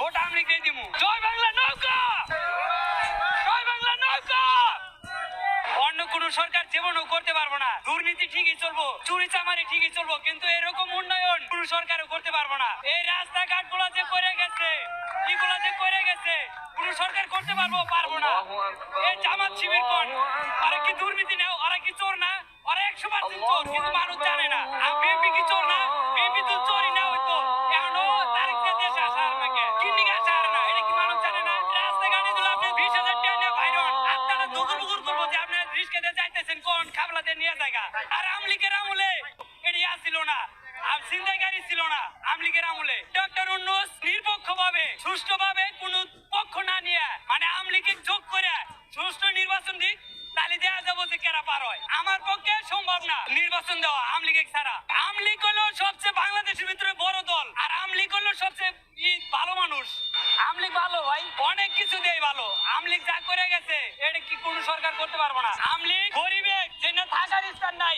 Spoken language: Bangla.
ভোট আমলিগ দিয়ে দিমু। জয় বাংলা নৌকা, জয় বাংলা নৌকা। অন্য কোন সরকার জীবনও করতে পারবো না। দুর্নীতি ঠিকই চলবো, চুরি চামারি ঠিকই চলবো, কিন্তু এরকম উন্নয়ন কোন সরকারও করতে পারবো না। এই রাস্তাঘাট গুলা যে করে গেছে, এগুলা যে করে গেছে, কোন সরকার করতে পারবো না। এই জামাত শিবির কোন, আরে কি দুর্নীতি নেও, আরে কি চোর না, আরে 100% চোর, কিন্তু মানুষ জানে না। আর বিএনপি কি চোর না, বিএনপি তো চোরই না হইতো। এখনো তারিখ দিয়ে দেশে আসার নাকি কিন্নিকে আসার না, এটা কি মানুষ জানে না? রাস্তাঘাটে গুলো আপনি 20,000 টাকা নিয়ে বাইরন, আপনারা দুগুর করবো যে আপনারা রিস্কেতে যাইতেছেন কোন খাবলাতে নিয়ে জায়গা। আর আমলিকের আমলে এটি আসছিল না, আর ছিনতাইকারী ছিল না আমলিকের আমলে। ডক্টর ইউনূস নিরপেক্ষভাবে সুষ্ঠুভাবে কোন পক্ষ না নিয়ে, মানে আমলিকে যোগ করে সুষ্ঠু নির্বাচন দিক, তাহলে দেওয়া যাবো যে কেরা পার হয়। আমার পক্ষে সম্ভব না নির্বাচন দেওয়া আমলিগ ছাড়া। আমলিগ হলো সবচেয়ে বাংলাদেশের ভিতরে বড় দল, আর আমলিগ হলো সবচেয়ে ভালো মানুষ। আমলিগ ভালো ভাই, অনেক কিছু দেয় ভালো। আমলিগ যা করে গেছে এটা কি কোন সরকার করতে পারবো না। আমলিগ গরিবে যেন থাকার স্থান নাই,